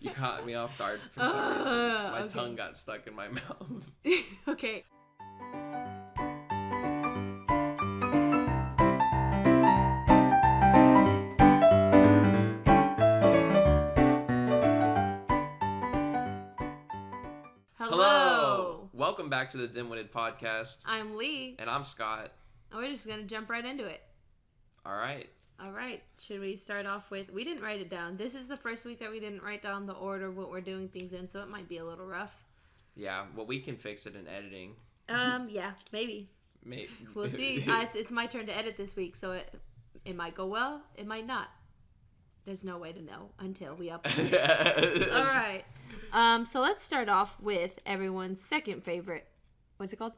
You caught me off guard for some reason. My tongue got stuck in my mouth. Okay. Hello. Welcome back to the Dim-witted Podcast. I'm Lee. And I'm Scott. And we're just going to jump right into it. All right. Should we start off with... We didn't write it down. This is the first week that we didn't write down the order of what we're doing things in, so it might be a little rough. Yeah, well, we can fix it in editing. Yeah, maybe. Maybe. We'll see. It's my turn to edit this week, so it might go well. It might not. There's no way to know until we upload it. All right. So let's start off with everyone's second favorite. What's it called?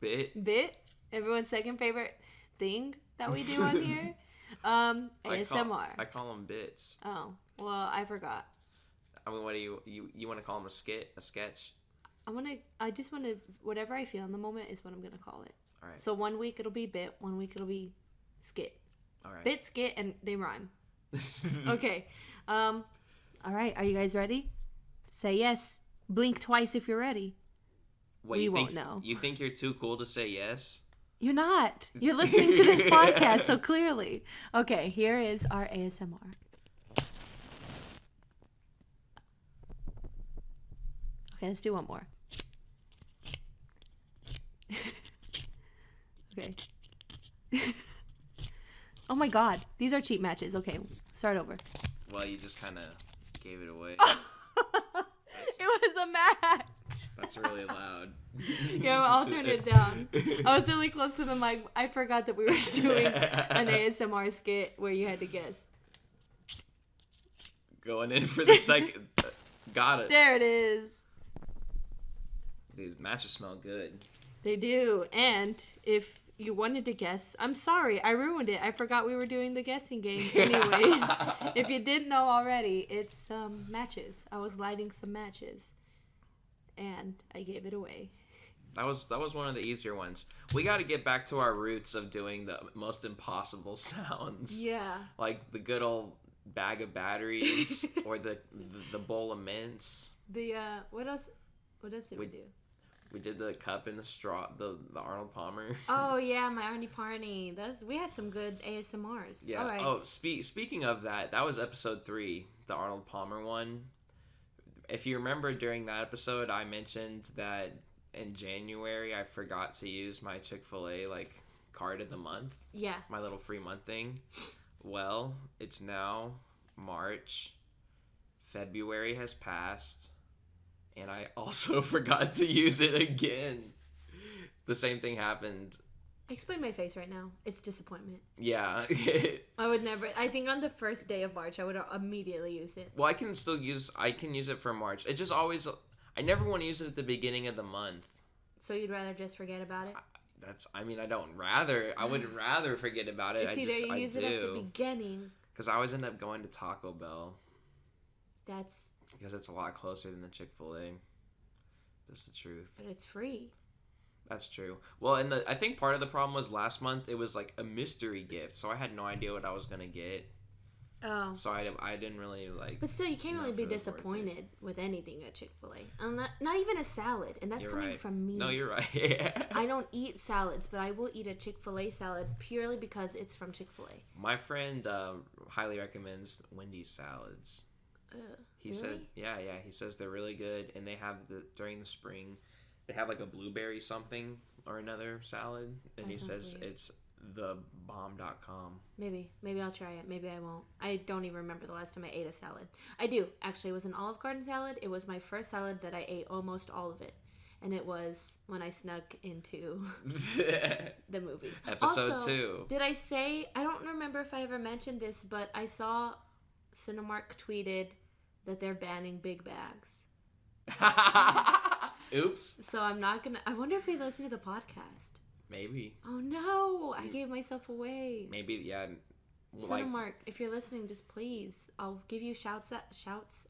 Bit? Everyone's second favorite thing that we do on here. ASMR. I call them bits. Oh, well, I forgot. I mean, what do you want to call them? A sketch? I just want to, whatever I feel in the moment is what I'm going to call it. All right. So 1 week it'll be bit, 1 week it'll be skit. All right. Bit, skit, and they rhyme. Okay. All right. Are you guys ready? Say yes. Blink twice if you're ready. Wait, we won't know. You think you're too cool to say yes? You're not. You're listening to this podcast, so clearly. Okay, here is our ASMR. Okay, let's do one more. Okay. Oh my god, these are cheap matches. Okay, start over. Well, you just kind of gave it away. It was a match. That's really loud. Yeah, I'll turn it down. I was really close to the mic. I forgot that we were doing an ASMR skit where you had to guess. Going in for the second. Got it. There it is. These matches smell good. They do. And if you wanted to guess, I'm sorry, I ruined it. I forgot we were doing the guessing game. Anyways, if you didn't know already, it's matches. I was lighting some matches. And I gave it away. That was one of the easier ones. We got to get back to our roots of doing the most impossible sounds. Yeah. Like the good old bag of batteries or the bowl of mints. What else did we do? We did the cup and the straw, the Arnold Palmer. Oh yeah, my Arnie Parney. We had some good ASMRs. Yeah. All right. Oh, speaking of that was episode 3, the Arnold Palmer one. If you remember during that episode, I mentioned that in January I forgot to use my Chick-fil-A card of the month. Yeah. My little free month thing. Well, it's now March. February has passed. And I also forgot to use it again. The same thing happened. Explain my face right now. It's disappointment. Yeah. I would never. I think on the first day of March, I would immediately use it. Well, I can use it for March. It just always... I never want to use it at the beginning of the month. So you'd rather just forget about it? I wouldn't rather forget about it. It's either you use it at the beginning. Because I always end up going to Taco Bell. Because it's a lot closer than the Chick-fil-A. That's the truth. But it's free. That's true. Well, I think part of the problem was last month it was like a mystery gift, so I had no idea what I was gonna get. Oh. So I didn't really But still, you can't really be disappointed with anything at Chick-fil-A. Not even a salad, and that's coming from me. No, you're right. I don't eat salads, but I will eat a Chick-fil-A salad purely because it's from Chick-fil-A. My friend highly recommends Wendy's salads. He really? said, yeah, he says they're really good, and they have during the spring, they have like a blueberry something or another salad, and he says weird. It's thebomb.com. Maybe I'll try it. Maybe I won't. I don't even remember the last time I ate a salad. I do actually. It was an Olive Garden salad. It was my first salad that I ate almost all of it, and it was when I snuck into the movies. Episode 2. Did I say? I don't remember if I ever mentioned this, but I saw Cinemark tweeted that they're banning big bags. Oops. So I'm not gonna. I wonder if they listen to the podcast. Maybe. Oh no! I gave myself away. Maybe, yeah. Cinemark, if you're listening, just please, I'll give you shout outs.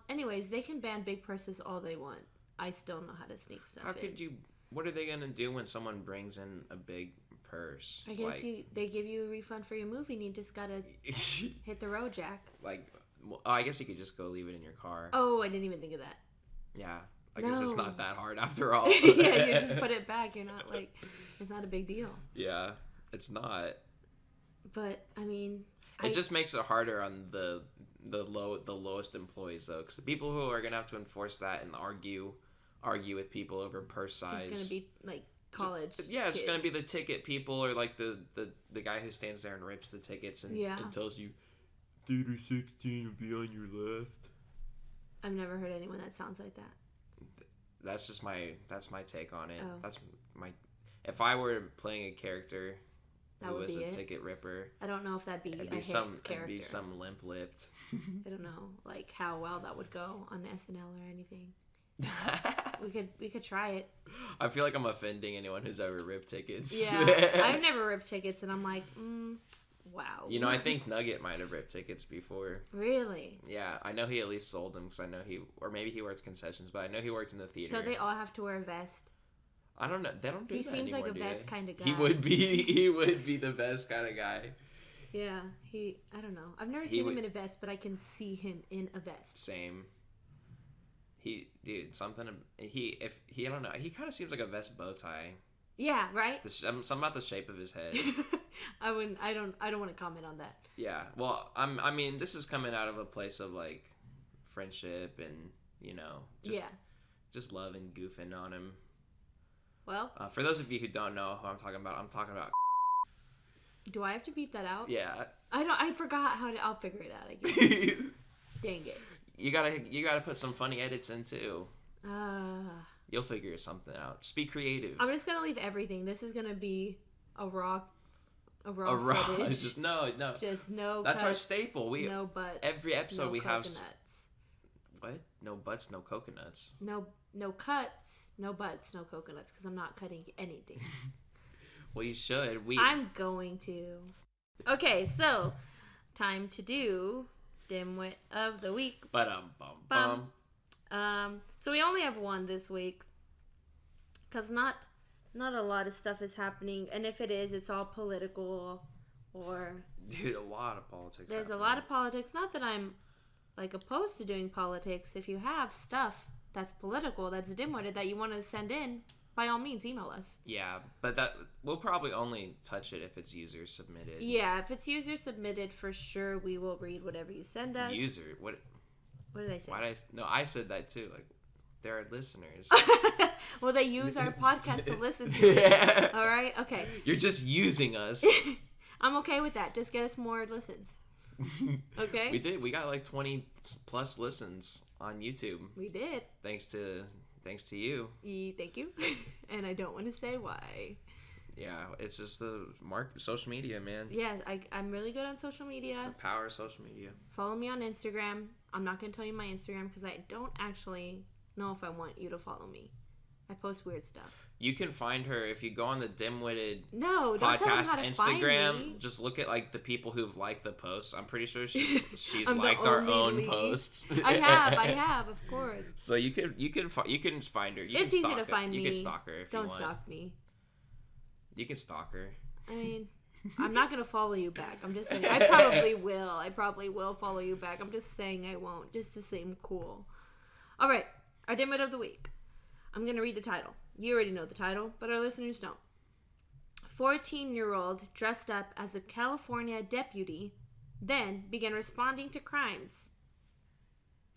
Anyways, they can ban big purses all they want. I still know how to sneak stuff in. What are they gonna do when someone brings in a big purse. I guess they give you a refund for your movie and you just gotta hit the road, Jack. Like, well, I guess you could just go leave it in your car. Oh, I didn't even think of that. Yeah. I guess it's not that hard after all. Yeah, you just put it back. You're not like, it's not a big deal. Yeah, it's not. But, I mean... It just makes it harder on the lowest employees, though. Because the people who are going to have to enforce that and argue with people over purse size... It's going to be, like, college Yeah, it's kids. going to be the ticket people or, like, the guy who stands there and rips the tickets and tells you, Theater 16 will be on your left. I've never heard anyone that sounds like that. That's my take on it. Oh. That's my... If I were playing a character... That who would was be a it. ticket ripper. I don't know if that'd be It'd a be some character. It'd be some limp-lipped. I don't know, like how well that would go on SNL or anything. we could try it. I feel like I'm offending anyone who's ever ripped tickets. Yeah, I've never ripped tickets, and I'm like, wow. You know, I think Nugget might have ripped tickets before. Really? Yeah, I know he at least sold them because I know or maybe he works concessions, but I know he worked in the theater. Don't they all have to wear a vest? I don't know. They don't do He that seems anymore, like a vest kind of guy. He would be the best kind of guy. Yeah, I don't know. I've never seen him in a vest, but I can see him in a vest. Same. I don't know. He kind of seems like a vest bow tie. Yeah, right? Something about the shape of his head. I don't want to comment on that. Yeah. Well, I mean, this is coming out of a place of like friendship and, you know, just love and goofing on him. Well, for those of you who don't know who I'm talking about. Do I have to beep that out? Yeah. I forgot how to. I'll figure it out. I guess. Dang it. You gotta put some funny edits in too. You'll figure something out. Just be creative. I'm just gonna leave everything. This is gonna be a raw footage. Just no. Just no. That's cuts, our staple. No butts. Every episode no we coconuts. have. What? No butts, no coconuts. No cuts, no butts, no coconuts, because I'm not cutting anything. Well, you should. I'm going to. Okay, so time to do Dimwit of the Week. So we only have one this week, because not a lot of stuff is happening, and if it is, it's all political or. Dude, a lot of politics. There's a lot of politics. Not that I'm like opposed to doing politics. If you have stuff that's political, that's dim-witted, that you want to send in, by all means, email us. Yeah, but we'll probably only touch it if it's user submitted. Yeah, if it's user submitted, for sure we will read whatever you send us. What did I say? I said that too. Like, they're listeners. Well, they use our podcast to listen to it. All right? Okay. You're just using us. I'm okay with that. Just get us more listens. Okay? We did. We got like 20 plus listens on YouTube. We did. Thanks to you. Thank you. And I don't want to say why. Yeah, it's just the social media, man. Yeah, I'm really good on social media. The power of social media. Follow me on Instagram. I'm not going to tell you my Instagram because I don't actually know if I want you to follow me. I post weird stuff. You can find her if you go on the Dim-witted don't podcast tell them how to Instagram. Find me. Just look at like the people who've liked the posts. I'm pretty sure she's I'm liked our own posts. I have, of course. So you can find her. It's easy to find me. You can stalk her if you want. Don't stalk me. You can stalk her. I mean, I'm not gonna follow you back. I'm just saying. I probably will follow you back. I'm just saying I won't, just to seem cool. All right, our Dimwit of the Week. I'm going to read the title. You already know the title, but our listeners don't. 14-year-old dressed up as a California deputy, then began responding to crimes.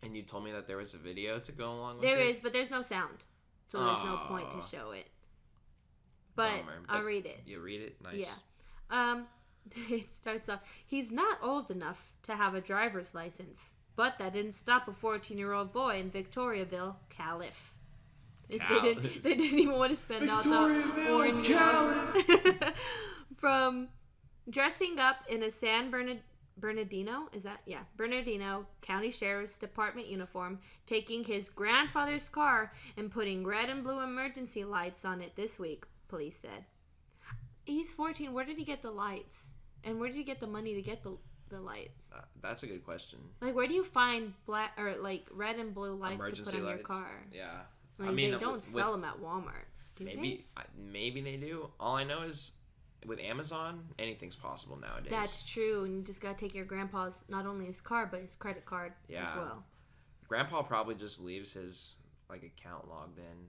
And you told me that there was a video to go along with There it? is, but there's no sound. So there's no point to show it. But I'll read it. You read it? Nice. Yeah. It starts off, he's not old enough to have a driver's license, but that didn't stop a 14-year-old boy in Victoriaville, Calif. They didn't even want to spend out the orange from dressing up in a San Bernardino County Sheriff's Department uniform, taking his grandfather's car and putting red and blue emergency lights on it this week, police said. He's 14. Where did he get the lights? And where did he get the money to get the lights? That's a good question. Like, where do you find black or like red and blue lights emergency to put on lights. Your car? Yeah. Like, they don't sell them at Walmart. Do maybe they? Maybe they do. All I know is with Amazon, anything's possible nowadays. That's true, and you just gotta take your grandpa's, not only his car, but his credit card as well. Grandpa probably just leaves his like account logged in,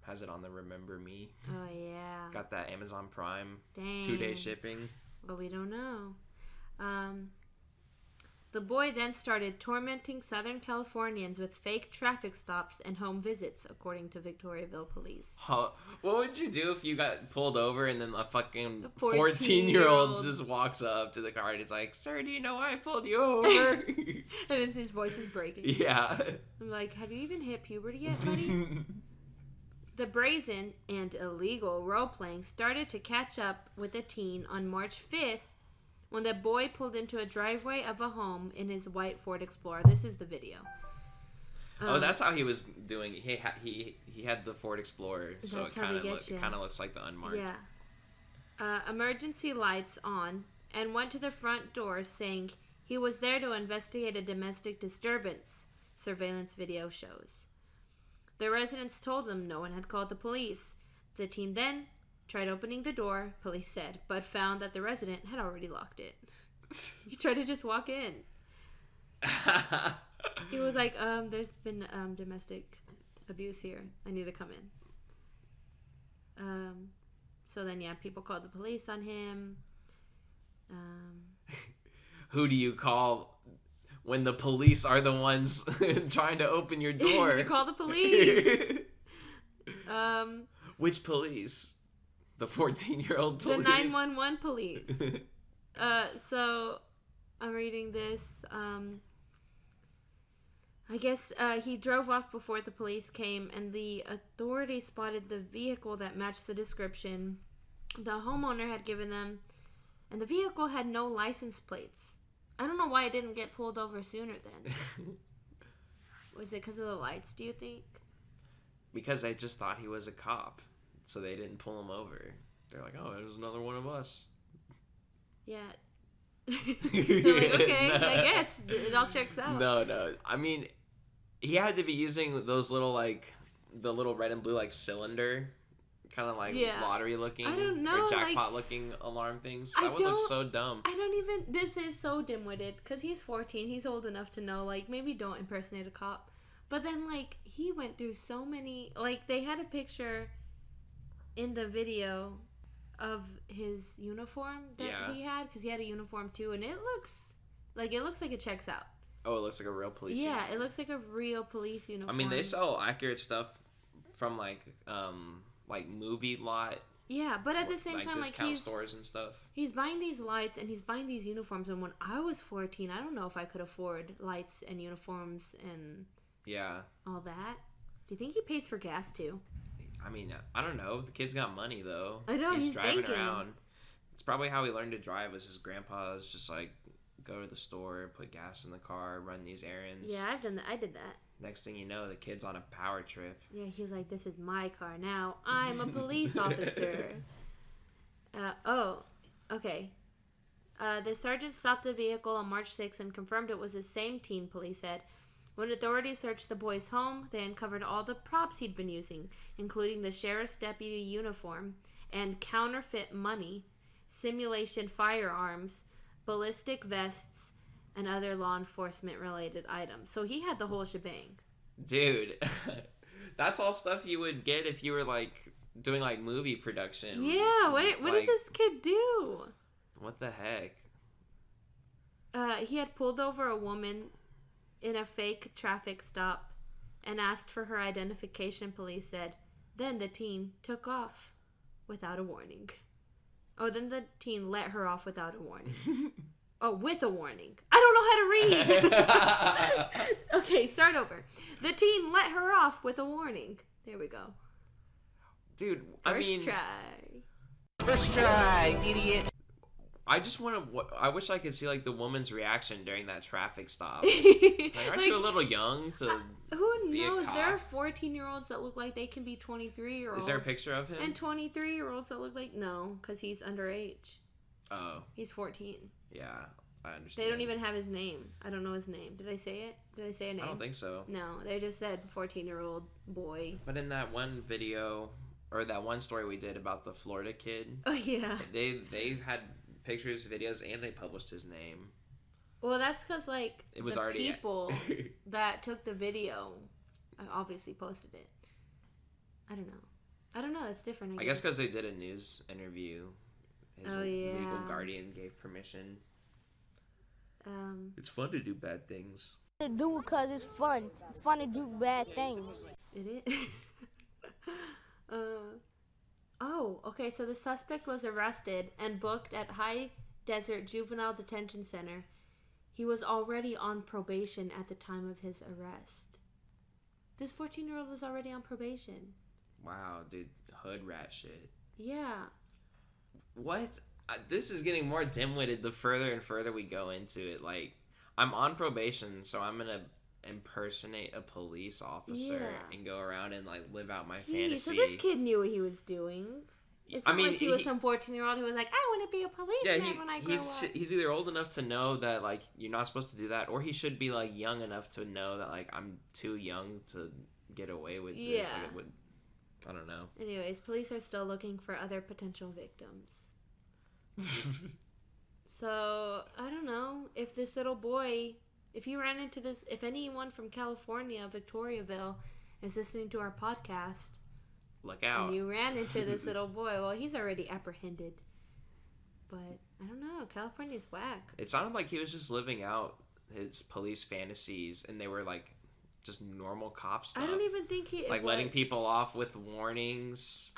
has it on the Remember Me. Oh yeah. Got that Amazon Prime. Dang. 2-day shipping. But we don't know. The boy then started tormenting Southern Californians with fake traffic stops and home visits, according to Victoriaville police. What would you do if you got pulled over and then a fucking 14-year-old just walks up to the car and is like, "Sir, do you know why I pulled you over?" And his voice is breaking. Yeah. I'm like, have you even hit puberty yet, buddy? The brazen and illegal role-playing started to catch up with the teen on March 5th when the boy pulled into a driveway of a home in his white Ford Explorer. This is the video. That's how he was doing. He had the Ford Explorer, so it kind of looks like the unmarked. Yeah. Emergency lights on, and went to the front door saying he was there to investigate a domestic disturbance, surveillance video shows. The residents told him no one had called the police. The teen then tried opening the door, police said, but found that the resident had already locked it. He tried to just walk in. He was like, there's been domestic abuse here. I need to come in. So then, people called the police on him. Who do you call when the police are the ones trying to open your door? You call the police. Which police? The 14-year-old police? The 911 police. So, I'm reading this. I guess he drove off before the police came, and the authorities spotted the vehicle that matched the description the homeowner had given them, and the vehicle had no license plates. I don't know why it didn't get pulled over sooner then. Was it because of the lights, do you think? Because they just thought he was a cop, so they didn't pull him over. They're like, oh, there's another one of us. Yeah. They're like, okay, no. I guess it all checks out. No. I mean, he had to be using those little, like, the little red and blue, like, cylinder, kind of like lottery looking, I don't know, or jackpot looking alarm things. That would look so dumb. This is so dim-witted, because he's 14, he's old enough to know, like, maybe don't impersonate a cop. But then, like, he went through so many, like, they had a picture in the video of his uniform that he had, because he had a uniform too, and it looks like it checks out. Oh, it looks like a real police uniform. It looks like a real police uniform. I mean, they sell accurate stuff from like movie lot. Yeah, but at the same time, like discount stores and stuff. He's buying these lights and he's buying these uniforms. And when I was 14, I don't know if I could afford lights and uniforms and all that. Do you think he pays for gas too? I mean, I don't know. The kid's got money though. I know he's driving thinking. around. It's probably how he learned to drive. Was his grandpa's just like go to the store, put gas in the car, run these errands. Yeah, I've done that. I did that. Next thing you know, the kid's on a power trip. Yeah, he's like, this is my car now. I'm a police officer. Okay. The sergeant stopped the vehicle on March 6th and confirmed it was the same teen, police said. When authorities searched the boy's home, they uncovered all the props he'd been using, including the sheriff's deputy uniform and counterfeit money, simulation firearms, ballistic vests, and other law enforcement related items. So he had the whole shebang. Dude, that's all stuff you would get if you were like doing like movie production. Yeah, what does this kid do? What the heck? He had pulled over a woman in a fake traffic stop and asked for her identification, police said. Then the teen took off without a warning. Oh, then the teen let her off without a warning. Oh, with a warning. I don't know how to read. Okay, start over. The teen let her off with a warning. There we go. Dude, First try, idiot. I just want to. I wish I could see like the woman's reaction during that traffic stop. Like, aren't you a little young to? Who knows? There are 14-year-olds that look like they can be 23-year-olds. Is there a picture of him? And 23-year-olds that look like because he's underage. Oh. He's 14. Yeah, I understand. They don't even have his name. I don't know his name. Did I say it? Did I say a name? I don't think so. No, they just said 14-year-old boy. But in that one video, or that one story we did about the Florida kid. Oh yeah. They had pictures, videos, and they published his name. Well, that's because like it was the already people that took the video obviously posted it. I don't know. It's different. I guess because they did a news interview. His legal guardian gave permission. It's fun to do bad things. To do it because it's fun. It's fun to do bad things. It is. Oh, okay. So the suspect was arrested and booked at High Desert Juvenile Detention Center. He was already on probation at the time of his arrest. This 14-year-old was already on probation. Wow, dude. Hood rat shit. Yeah. What? This is getting more dim-witted the further and further we go into it. Like, I'm on probation, so I'm gonna impersonate a police officer and go around and like live out my fantasy. So this kid knew what he was doing. It's not like he was some 14-year-old who was like, I want to be a policeman when I grow up. He's either old enough to know that like you're not supposed to do that, or he should be like young enough to know that like I'm too young to get away with this. Like, I don't know. Anyways, police are still looking for other potential victims. So, I don't know if this little boy, if you ran into this, if anyone from California, Victoriaville, is listening to our podcast, look out. And you ran into this little boy, well, he's already apprehended. But, I don't know, California's whack. It sounded like he was just living out his police fantasies, and they were like just normal cop stuff. I don't even think he... Like letting people off with warnings.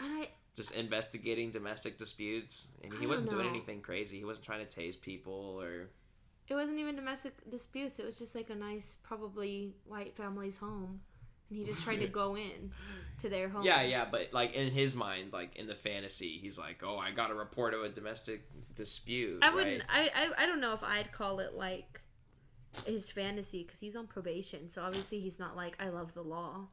Just investigating domestic disputes. And he wasn't doing anything crazy. He wasn't trying to tase people or... It wasn't even domestic disputes. It was just like a nice, probably white family's home. And he just tried to go in to their home. Yeah, but like in his mind, like in the fantasy, he's like, oh, I got a report of a domestic dispute. I wouldn't... I don't know if I'd call it like his fantasy, because he's on probation. So obviously he's not like, I love the law.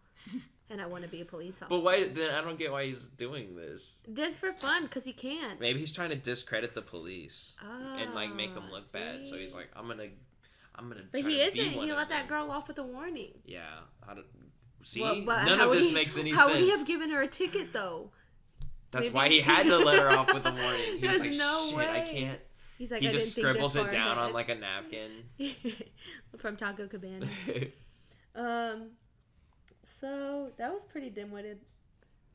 And I want to be a police officer. But why? Then I don't get why he's doing this. Just for fun, because he can. Maybe he's trying to discredit the police and like make them look bad. So he's like, I'm gonna. But he isn't. He let that girl off with a warning. Yeah. Well, none of this makes any sense. How would he have given her a ticket though? That's why he had to let her off with a warning. He was like, no way. I can't. He's like, he just scribbles it down on like a napkin. From Taco Cabana. So that was pretty dim-witted.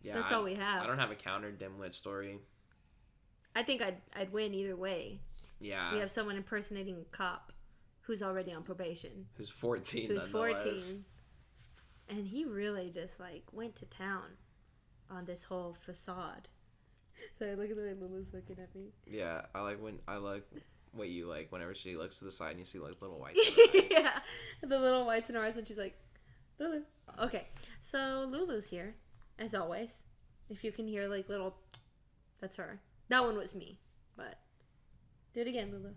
Yeah, that's all we have. I don't have a counter dim-wit story. I think I'd win either way. Yeah. We have someone impersonating a cop who's already on probation. Who's 14. Who's 14. And he really just like went to town on this whole facade. Sorry, look at the way Lulu's looking at me. Yeah, I like what you like whenever she looks to the side and you see like little whites. Yeah, the little whites in her eyes, and she's like, Lulu. Okay, so Lulu's here, as always. If you can hear like little, that's her. That one was me, but do it again, Lulu.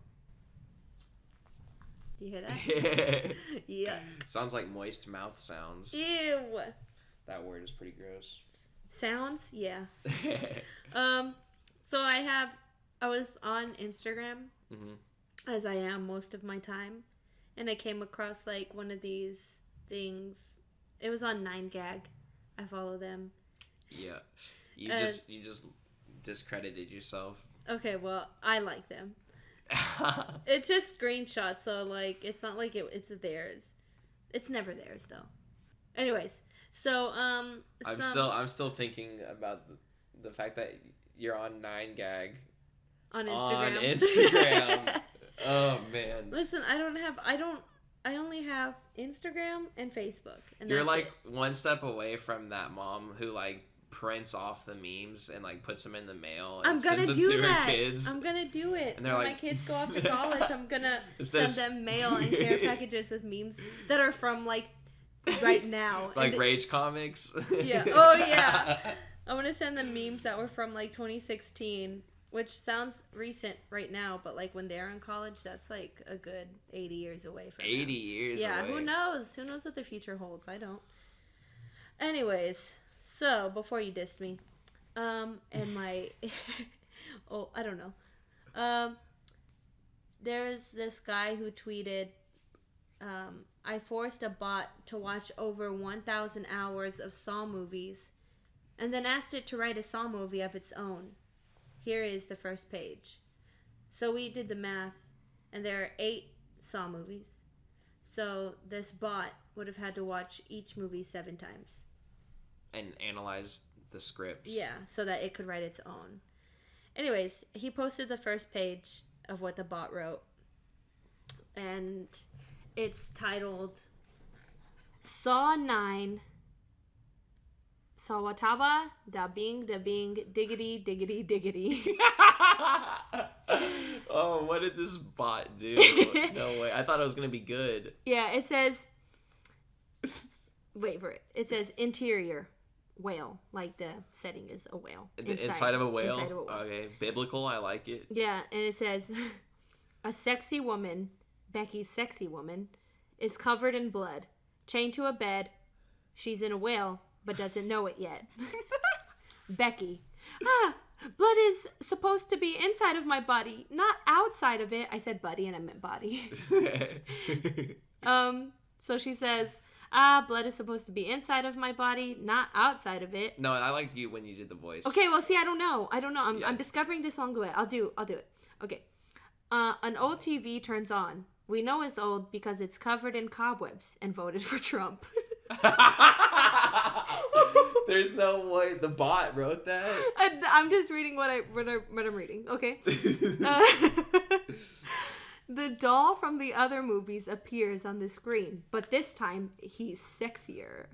Do you hear that? Yeah. Sounds like moist mouth sounds. Ew. That word is pretty gross. Sounds? Yeah. So I was on Instagram, as I am most of my time, and I came across like one of these things. It was on 9gag. I follow them. Yeah. You just discredited yourself. Okay, well, I like them. It's just screenshots, so like it's not like it's theirs. It's never theirs though. Anyways, so I'm still thinking about the fact that you're on 9gag on Instagram. On Instagram. Oh man. Listen, I only have Instagram and Facebook. And you're like one step away from that mom who like prints off the memes and like puts them in the mail and sends them to her kids. I'm gonna do it. And when my kids go off to college, I'm gonna send them mail and care packages with memes that are from like right now. Like Rage comics. Yeah. Oh yeah. I'm gonna send them memes that were from like 2016, which sounds recent right now, but like when they're in college, that's like a good 80 years away from 80 years yeah, away. Who knows? Who knows what the future holds? I don't. Anyways, so before you dissed me, and my oh, I don't know. There is this guy who tweeted, I forced a bot to watch over 1,000 hours of Saw movies and then asked it to write a Saw movie of its own. Here is the first page. So we did the math, and there are 8 Saw movies. So this bot would have had to watch each movie 7 times. And analyze the scripts. Yeah, so that it could write its own. Anyways, he posted the first page of what the bot wrote. And it's titled Saw 9 Sawataba da bing diggity diggity diggity. Oh, what did this bot do? No way. I thought it was going to be good. Yeah, it says... Wait for it. It says interior whale. Like the setting is a whale. Inside of a whale? Inside of a whale. Okay. Biblical. I like it. Yeah, and it says... A sexy woman, Becky's sexy woman, is covered in blood, chained to a bed. She's in a whale, but doesn't know it yet. Becky. Blood is supposed to be inside of my body, not outside of it. I said buddy and I meant body. So she says, blood is supposed to be inside of my body, not outside of it. No, I like you when you did the voice. Okay, well, see, I don't know. I'm discovering this along the way. I'll do it. Okay. An old TV turns on. We know it's old because it's covered in cobwebs and voted for Trump. There's no way the bot wrote that. I'm just reading what I'm reading. Okay. The doll from the other movies appears on the screen, but this time he's sexier.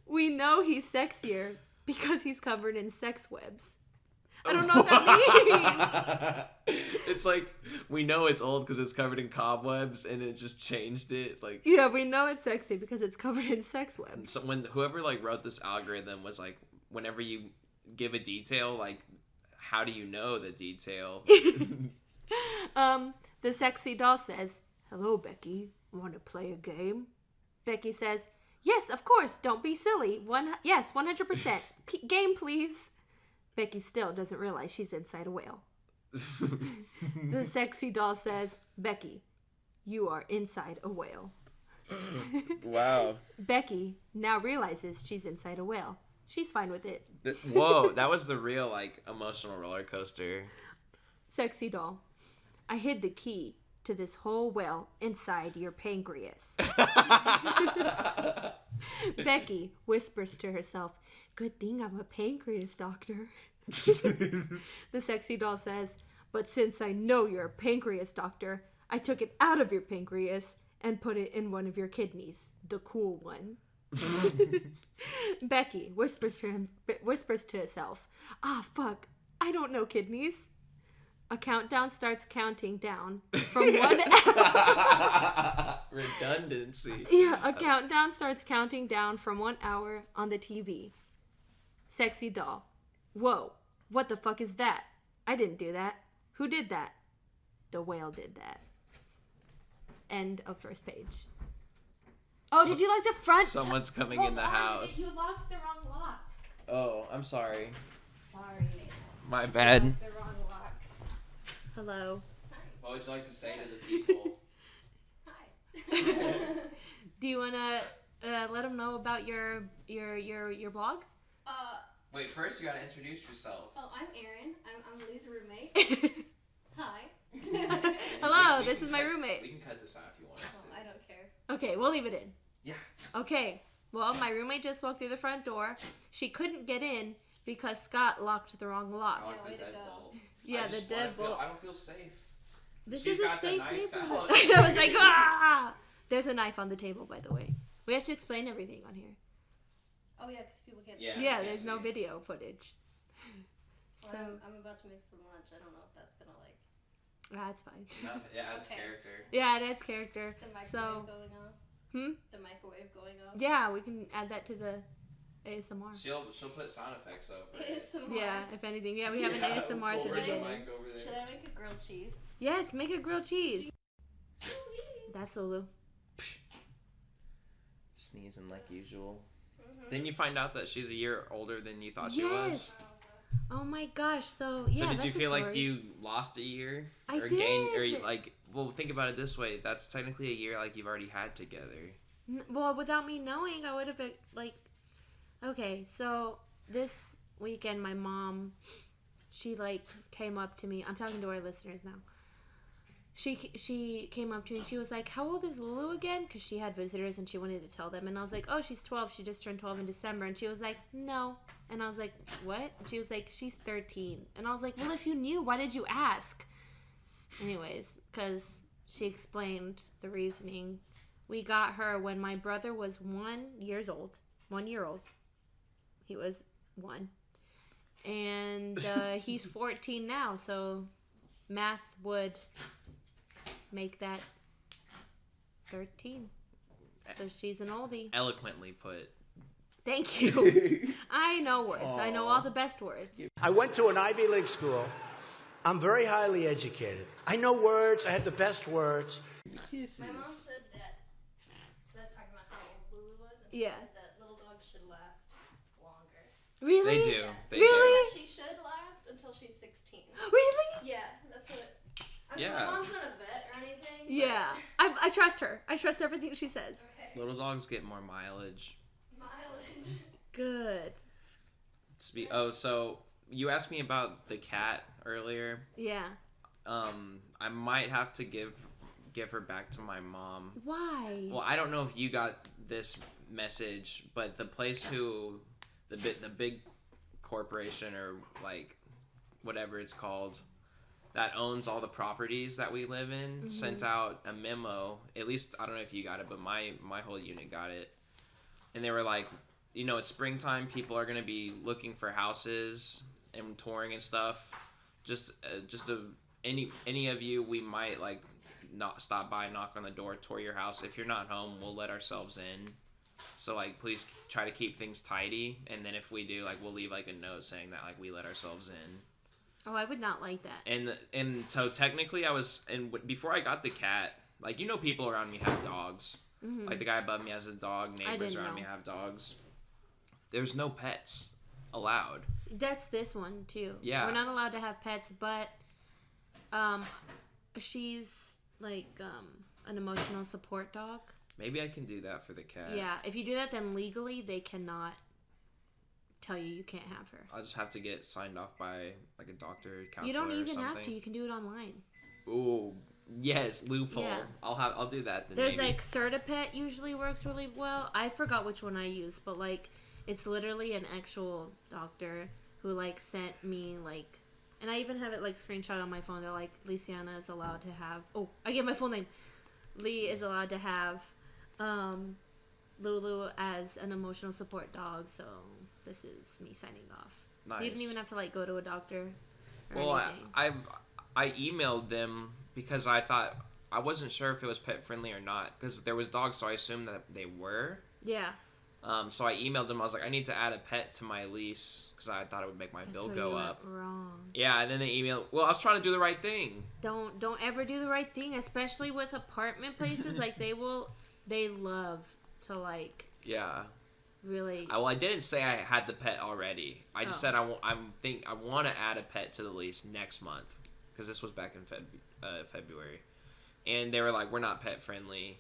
We know he's sexier because he's covered in sex webs. I don't know what that means. It's like, we know it's old because it's covered in cobwebs, and it just changed it. Like, yeah, we know it's sexy because it's covered in sex webs. So when whoever like wrote this algorithm was like, whenever you give a detail, like, how do you know the detail? The sexy doll says, "Hello, Becky. Want to play a game?" Becky says, "Yes, of course. Don't be silly. 100%. Game, please." Becky still doesn't realize she's inside a whale. The sexy doll says, "Becky, you are inside a whale." Wow. Becky now realizes she's inside a whale. She's fine with it. Whoa, that was the real, like, emotional roller coaster. Sexy doll, I hid the key to this whole whale inside your pancreas. Becky whispers to herself, "Good thing I'm a pancreas doctor." The sexy doll says, "But since I know you're a pancreas doctor, I took it out of your pancreas and put it in one of your kidneys, the cool one." Becky whispers to herself, "Fuck, I don't know kidneys." A countdown starts counting down from 1 hour. Redundancy. Yeah, a countdown starts counting down from 1 hour on the TV. Sexy doll. Whoa, what the fuck is that? I didn't do that. Who did that? The whale did that. End of first page. Oh, did you like the front? Someone's coming in the house. You locked the wrong lock. Oh, I'm sorry. Sorry. My bad. The wrong lock. Hello. What would you like to say to the people? Hi. Do you wanna let them know about your blog? Wait, first you gotta introduce yourself. Oh, I'm Erin. I'm Lee's roommate. Hi. Hello, We this can is my cut- roommate. We can cut this out if you want us Oh, to. I don't care. Okay, we'll leave it in. Yeah. Okay, well, my roommate just walked through the front door. She couldn't get in because Scott locked the wrong I lock. like way the to go. deadbolt. Yeah, the deadbolt. I don't feel safe. This She's is a got the safe knife neighborhood. out. I was like, ah! There's a knife on the table, by the way. We have to explain everything on here. Oh yeah, because people can't. Yeah. see. Yeah, can't there's no see. video footage. Well, So, I'm about to make some lunch. I don't know if that's gonna like that's fine. Yeah, that's Okay. character. Yeah, that's character. the microwave So, going off. hmm? The microwave going off. Yeah, we can add that to the ASMR. She'll put sound effects up. Right? ASMR. Yeah, if anything. Yeah, we have an ASMR at the over beginning. mic over there. Should I make a grilled cheese? Yes, make a grilled cheese. That's Lulu. Sneezing like usual. Mm-hmm. Didn't you find out that she's a year older than you thought she was? Yes. Oh my gosh. So, So yeah, did you that's a feel like story. you lost a year? I or gained, or did. like, well, think about it this way. That's technically a year like you've already had together. Well, without me knowing, I would have like Okay, so this weekend, my mom, she came up to me. I'm talking to our listeners now. She came up to me and she was like, "How old is Lulu again?" Because she had visitors and she wanted to tell them. And I was like, "Oh, she's 12. She just turned 12 in December." And she was like, "No." And I was like, "What?" And she was like, "She's 13." And I was like, "Well, if you knew, why did you ask?" Anyways, because she explained the reasoning. We got her when my brother was 1 year old. 1 year old. He was 1. And he's 14 now, so math would make that 13. So she's an oldie. Eloquently put. Thank you. I know words. Aww. I know all the best words. I went to an Ivy League school. I'm very highly educated. I know words. I have the best words. Kisses. My mom said that, so I was talking about how old Lulu was, and Yeah. she said that little dogs should last longer. Really? They do. Yeah. They Really? She should last until she's 16. Really? Yeah, that's what I mean, Yeah. my mom's not a vet or anything. But, Yeah. I trust her. I trust everything she says. Okay. Little dogs get more mileage. Mileage. Good. So you asked me about the cat earlier. Yeah. I might have to give her back to my mom. Why? Well, I don't know if you got this message, but the place the big corporation or like whatever it's called that owns all the properties that we live in sent out a memo. At least I don't know if you got it, but my whole unit got it. And they were like, it's springtime. People are going to be looking for houses and touring and stuff. Any of you, we might not stop by, knock on the door, tour your house. If you're not home, we'll let ourselves in. So please try to keep things tidy. And then if we do, we'll leave a note saying that we let ourselves in. Oh, I would not like that. And so technically before I got the cat, people around me have dogs. Mm-hmm. The guy above me has a dog. Neighbors didn't around know. me have dogs. There's no pets allowed. That's this one too. Yeah. We're not allowed to have pets, but she's an emotional support dog. Maybe I can do that for the cat. Yeah. If you do that, then legally they cannot tell you can't have her. I'll just have to get signed off by a doctor, counselor. You don't or even have something. to. You can do it online. Ooh, yes, loophole. Yeah. I'll do that. Then There's maybe. Certipet usually works really well. I forgot which one I used, but it's literally an actual doctor who sent me and I even have it screenshot on my phone. They're like, Luciana is allowed to have. Oh, I get my full name. Lee is allowed to have Lulu as an emotional support dog. So this is me signing off. Nice. So you didn't even have to go to a doctor or Well, anything. I emailed them because I thought I wasn't sure if it was pet friendly or not because there was dogs, so I assumed that they were. Yeah. So I emailed them. I was like, I need to add a pet to my lease because I thought it would make my bill where go you went up. wrong. Yeah, and then they emailed. Well, I was trying to do the right thing. Don't ever do the right thing, especially with apartment places. They love to Yeah. really. I didn't say I had the pet already. I just said I want to add a pet to the lease next month because this was back in February, and they were like, we're not pet friendly,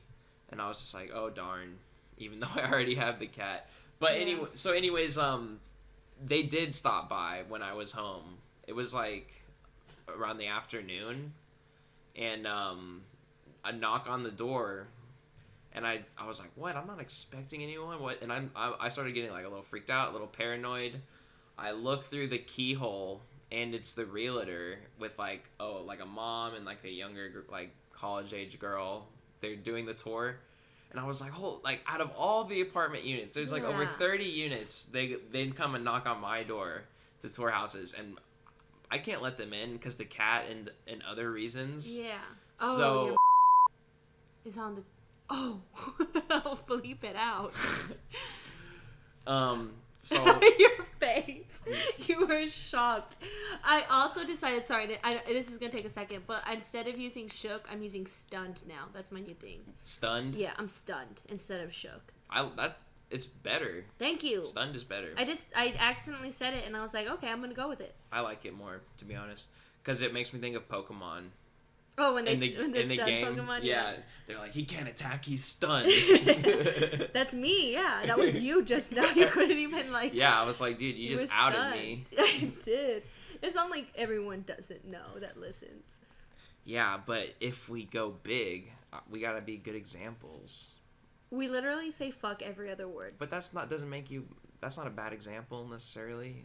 and I was just like, oh darn, even though I already have the cat. But anyways, they did stop by when I was home. It was around the afternoon, and a knock on the door. And I was like, what? I'm not expecting anyone. What? And I started getting a little freaked out, a little paranoid. I look through the keyhole, and it's the realtor with a mom and a younger college age girl. They're doing the tour, and I was like, out of all the apartment units, there's over Yeah. 30 units. They'd come and knock on my door to tour houses, and I can't let them in because the cat and other reasons. Yeah. Oh, So your is on the. Oh, I'll bleep it out. So Your face. You were shocked. I also decided, this is going to take a second, but instead of using shook, I'm using stunned now. That's my new thing. stunned. Yeah, I'm stunned instead of shook. It's better. Thank you. Stunned is better. I accidentally said it, and I was like, okay, I'm going to go with it. I like it more, to be honest, because it makes me think of Pokemon. Oh, when they in the stun game. Pokemon, Yeah, they're like, he can't attack, he's stunned. That's me. Yeah, that was you just now. You couldn't even like. Yeah, I was like, dude, you just outed me. I did. It's not like everyone doesn't know that listens. Yeah, but if we go big, we gotta be good examples. We literally say fuck every other word. But that's not a bad example necessarily.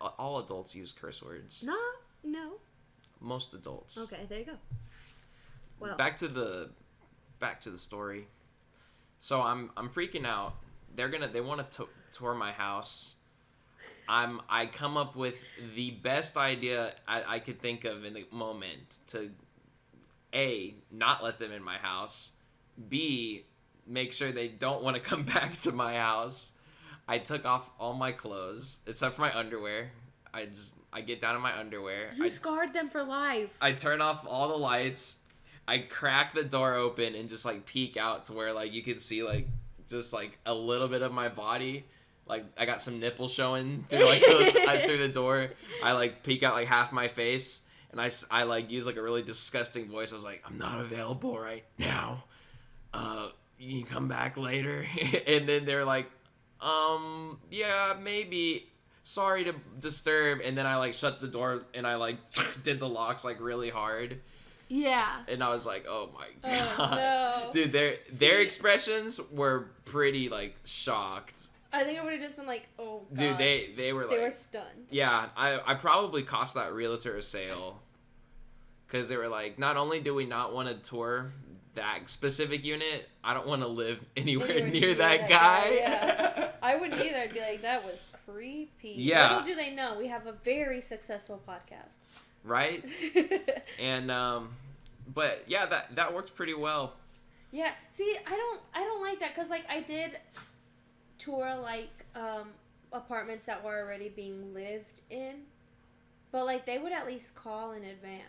All adults use curse words. No. Most adults. Okay, there you go. Well, Back to the story. So I'm freaking out. They want to tour my house. I come up with the best idea I could think of in the moment to A, not let them in my house, B, make sure they don't want to come back to my house. I took off all my clothes except for my underwear. I get down in my underwear. you scarred them for life. I turn off all the lights. I crack the door open and just like peek out to where like you can see like just like a little bit of my body. Like I got some nipples showing through like through the door. I like peek out like half my face and I like use like a really disgusting voice. I was like, I'm not available right now. You can come back later. And then they're like, yeah, maybe. Sorry to disturb. And then I like shut the door and I like did the locks like really hard. Yeah. And I was like, oh my god. Oh, no. Dude, their expressions were pretty like shocked. I think I would have just been like, oh god. Dude, they were like, they were stunned. Yeah, I probably cost that realtor a sale. Because they were like, not only do we not want to tour that specific unit, I don't want to live anywhere near that guy. Yeah. I wouldn't either. I'd be like, that was creepy. Yeah. Little do they know, we have a very successful podcast. Right? And, but yeah, that worked pretty well. Yeah. See, I don't like that because, like, I did tour, like, apartments that were already being lived in. But, like, they would at least call in advance.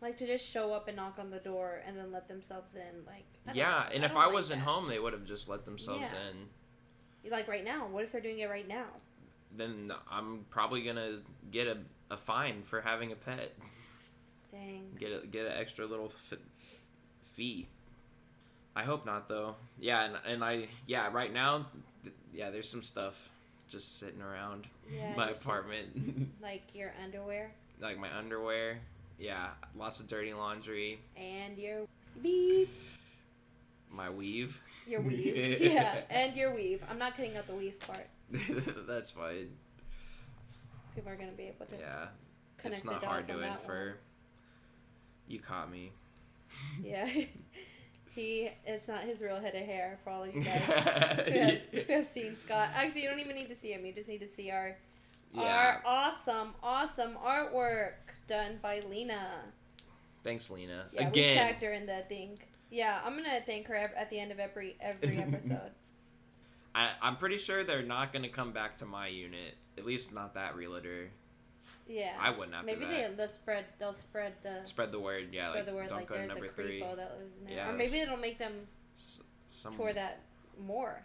Like, to just show up and knock on the door and then let themselves in. Like, Yeah, and if I wasn't home, they would have just let themselves in. Like, right now. What if they're doing it right now? Then I'm probably going to get a fine for having a pet. Dang. Get an extra little fee. I hope not, though. Yeah, right now, there's some stuff just sitting around my apartment. Like your underwear? Like my underwear. Yeah, lots of dirty laundry. And your beep. My weave. Your weave. Yeah, and your weave. I'm not cutting out the weave part. That's fine. People are going to be able to It's connect the not dots hard to on that infer. one. You caught me. Yeah. It's not his real head of hair for all of you guys who have seen Scott. Actually, you don't even need to see him. You just need to see our awesome artwork done by Lena. Thanks, Lena. Yeah, Again. we tagged her in the thing. Yeah, I'm gonna thank her at the end of every episode. I'm pretty sure they're not gonna come back to my unit. At least not that realtor. Yeah. I wouldn't after maybe that. they'll spread the word. Yeah, spread the word don't like go to there's a number 3. creepo that lives in there. Yeah, or maybe it'll make them tour that more.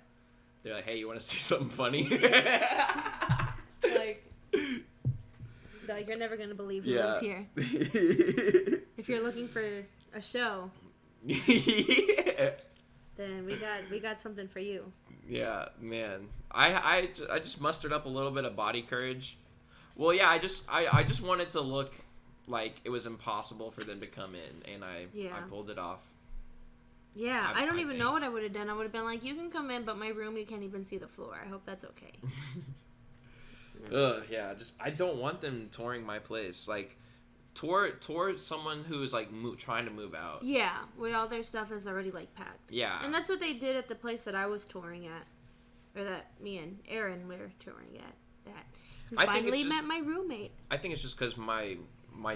They're like, hey, you want to see something funny? Like you're never gonna believe who lives here. If you're looking for a show, then we got something for you. Yeah, man. I just mustered up a little bit of body courage. Well, yeah, I just wanted to look like it was impossible for them to come in, and I pulled it off. Yeah, I don't even know what I would have done. I would have been like, you can come in, but my room, you can't even see the floor. I hope that's okay. Yeah, I don't want them touring my place. Like, tour someone who's like trying to move out. Yeah, where all their stuff is already like packed. Yeah, and that's what they did at the place that I was touring at, or that me and Aaron were touring at. I finally met my roommate. I think it's just because my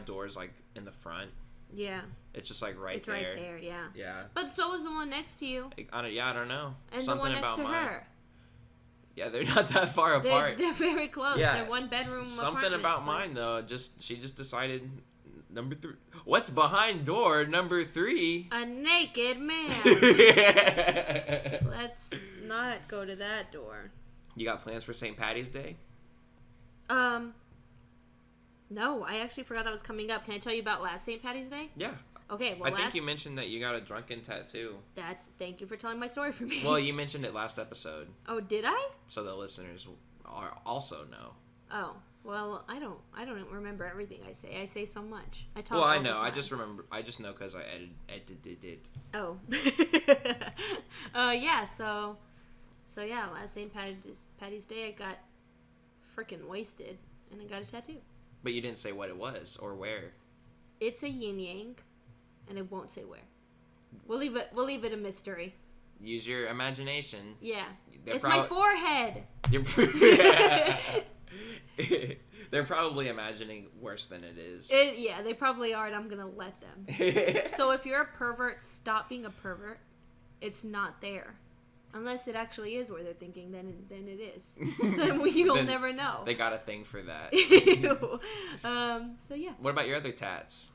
door's like in the front. Yeah. It's just like it's there. It's right there, yeah. Yeah. But so was the one next to you. I don't know. And something the one next to her. Yeah, they're not that far apart. They're very close. Yeah. They're one bedroom Something about mine though. She just decided number 3. What's behind door number 3? A naked man. Let's not go to that door. You got plans for St. Patty's Day? No, I actually forgot that was coming up. Can I tell you about last St. Patty's Day? Yeah. Okay, well, I think you mentioned that you got a drunken tattoo. Thank you for telling my story for me. Well, you mentioned it last episode. Oh, did I? So the listeners also know. Oh, well, I don't remember everything I say. I say so much. I talk. Well, I all the know. I time. just remember. I just know because I edited it. Oh. Yeah. So yeah. Last St. Patty's Day, I got freaking wasted, and I got a tattoo. But you didn't say what it was or where. It's a yin yang, and I won't say where. We'll leave it a mystery. Use your imagination. Yeah. They're It's my forehead. They're probably imagining worse than it is. Yeah, they probably are, and I'm gonna let them. So if you're a pervert, stop being a pervert. It's not there. Unless it actually is where they're thinking, then it is. Then you'll never know. They got a thing for that. So yeah. What about your other tats?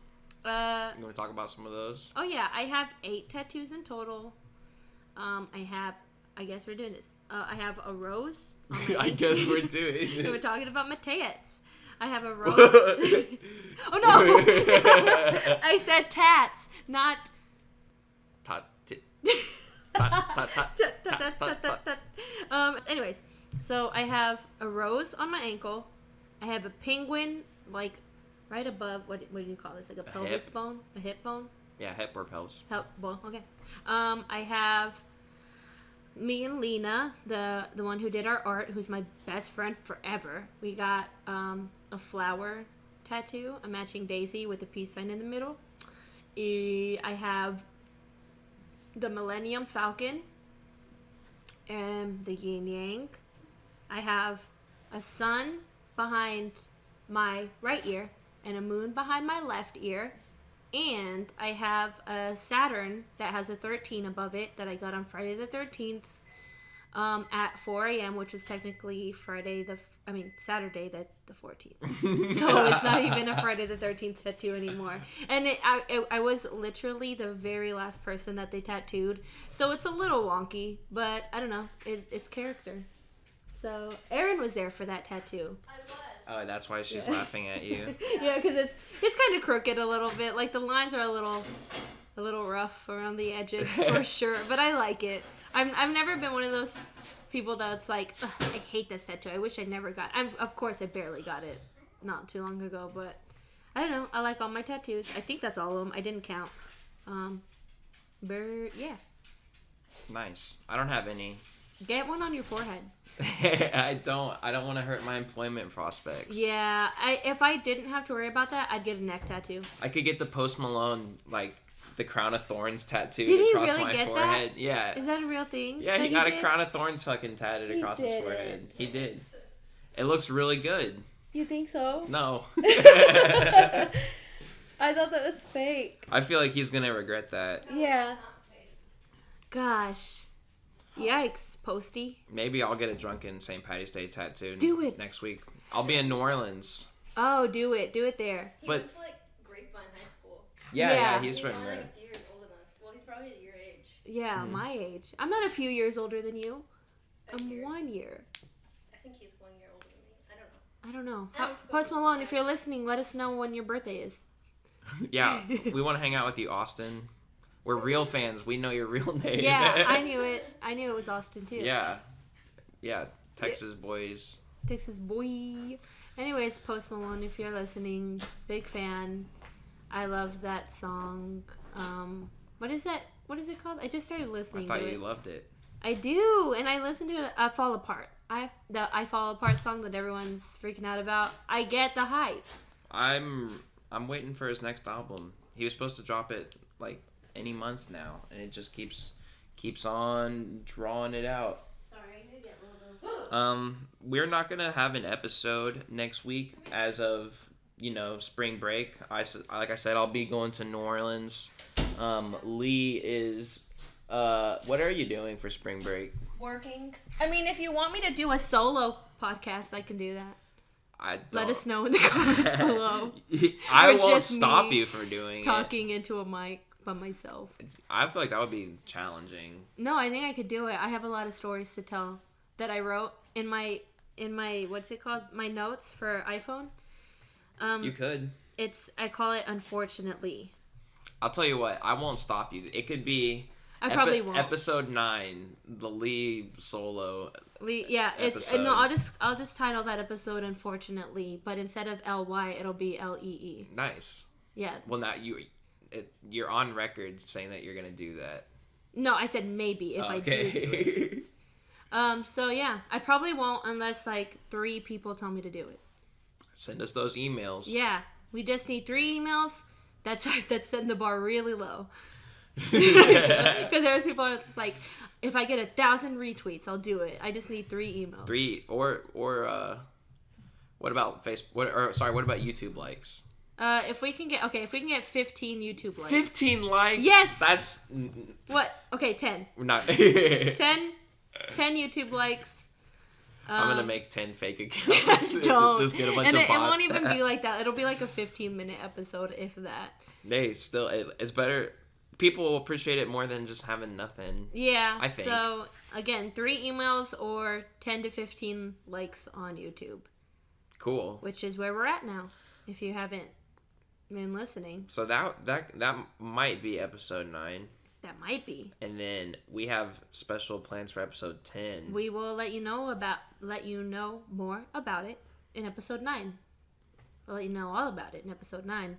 You want to talk about some of those? Oh yeah, I have 8 tattoos in total. I guess we're doing this. I have a rose. I guess we're doing it. We're talking about my tats. I have a rose. Oh no! I said tats, not. Anyways, so I have a rose on my ankle. I have a penguin, like right above. What do you call this? Like a pelvis bone, a hip bone. Yeah, hip or pelvis. Bone. Okay. I have me and Lena, the one who did our art, who's my best friend forever. We got a flower tattoo, a matching daisy with a peace sign in the middle. I have the Millennium Falcon and the Yin Yang. I have a sun behind my right ear and a moon behind my left ear. And I have a Saturn that has a 13 above it that I got on Friday the 13th at 4 a.m., which is technically Saturday the 14th. So it's not even a Friday the 13th tattoo anymore. And I was literally the very last person that they tattooed. So it's a little wonky, but I don't know. It's character. So Erin was there for that tattoo. I was. Oh, that's why she's laughing at you. Yeah, because it's kind of crooked a little bit. Like the lines are a little rough around the edges for sure. But I like it. I've never been one of those people that's like, I hate this tattoo. I wish I never got. Of course, I barely got it not too long ago. But I don't know. I like all my tattoos. I think that's all of them. I didn't count. But yeah. Nice. I don't have any. Get one on your forehead. I don't want to hurt my employment prospects. Yeah, if I didn't have to worry about that, I'd get a neck tattoo. I could get the Post Malone, like, the Crown of Thorns tattooed Did he across really my get forehead. that? Yeah. Is that a real thing? Yeah, he that got did? a Crown of Thorns fucking tattooed across his forehead. He did. It looks really good. You think so? No. I thought that was fake. I feel like he's gonna regret that. Yeah. Gosh. Yikes, Posty. Maybe I'll get a drunken St. Patty's Day tattoo. Do it. Next week. I'll be in New Orleans. Oh, do it. Do it there. He But- went to, like, Grapevine High School. Yeah, he's He's from only, there. like, a few years older than us. Well, he's probably your age. Yeah, my age. I'm not a few years older than you. A I'm year. 1 year. I think he's 1 year older than me. I don't know. I don't know. I don't Post know. Malone, if you're listening, let us know when your birthday is. Yeah, we want to hang out with you, Austin. We're real fans. We know your real name. Yeah, I knew it. I knew it was Austin, too. Yeah. Texas boys. Texas boy. Anyways, Post Malone, if you're listening, big fan. I love that song. What is that? What is it called? I just started I listening thought to you it. loved it. I do, and I listened to it. I Fall Apart. The I Fall Apart song that everyone's freaking out about. I get the hype. I'm waiting for his next album. He was supposed to drop it like any month now, and it just keeps on drawing it out. Sorry, I need to get a little bit. We're not gonna have an episode next week as of spring break. Like I said, I'll be going to New Orleans. Lee is. What are you doing for spring break? Working. I mean, if you want me to do a solo podcast, I can do that. Let us know in the comments below. I Or won't just stop me you from doing Talking into a mic by myself. it. I feel like that would be challenging. No, I think I could do it. I have a lot of stories to tell that I wrote in my what's it called? My notes for iPhone. You could. I call it Unfortunately. I'll tell you what. I won't stop you. It could be. I probably won't. Episode 9, the Lee solo. It's no. I'll just title that episode Unfortunately, but instead of LY, it'll be LEE. Nice. Yeah. Well, not you. You're on record saying that you're gonna do that. No, I said maybe if I do it. So yeah, I probably won't unless like 3 people tell me to do it. Send us those emails. Yeah, we just need 3 emails. That's setting the bar really low. Because there's people that's like, if I get 1,000 retweets, I'll do it. I just need 3 emails. 3 or what about Facebook? What about YouTube likes? If we can get 15 YouTube likes. 15 likes? Yes. That's what? Okay, 10. We're not 10 YouTube likes. I'm gonna make 10 fake accounts. Don't. Just get a bunch and of bots. It won't even be like that. It'll be like a 15-minute episode, if that. Hey, still, it's better. People will appreciate it more than just having nothing. Yeah. I think. So again, 3 emails or 10 to 15 likes on YouTube. Cool. Which is where we're at now. If you haven't been listening. So that might be episode 9. That might be. And then we have special plans for episode 10. We will let you know more about it in episode 9. We'll let you know all about it in episode 9.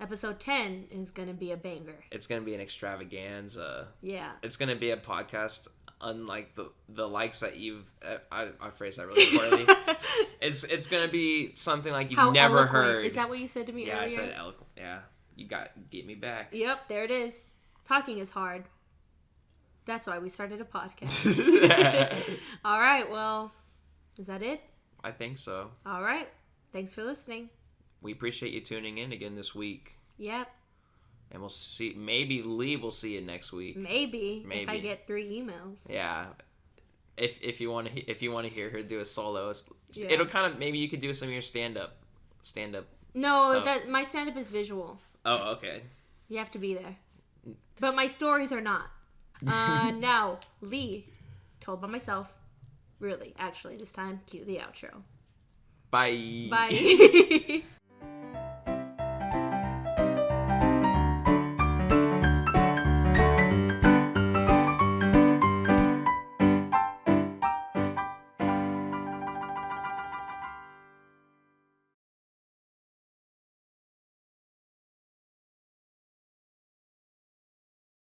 Episode 10 is going to be a banger. It's going to be an extravaganza. Yeah. It's going to be a podcast unlike the likes that you've... I phrased that really poorly. It's going to be something like you've never eloquent. Heard. Is that what you said to me earlier? Yeah, I said eloquent. Yeah. You get me back. Yep, there it is. Talking is hard. That's why we started a podcast. All right, well, is that it? I think so. All right. Thanks for listening. We appreciate you tuning in again this week. Yep. And we'll see. Maybe Lee will see you next week. Maybe. If I get 3 emails. Yeah. If you want to hear her do a solo, yeah. It'll kind of, maybe you could do some of your stand up. No, my stand up is visual. Oh, okay. You have to be there. But my stories are not. Now, Lee, told by myself. Really, actually, this time, cue the outro. Bye. Bye.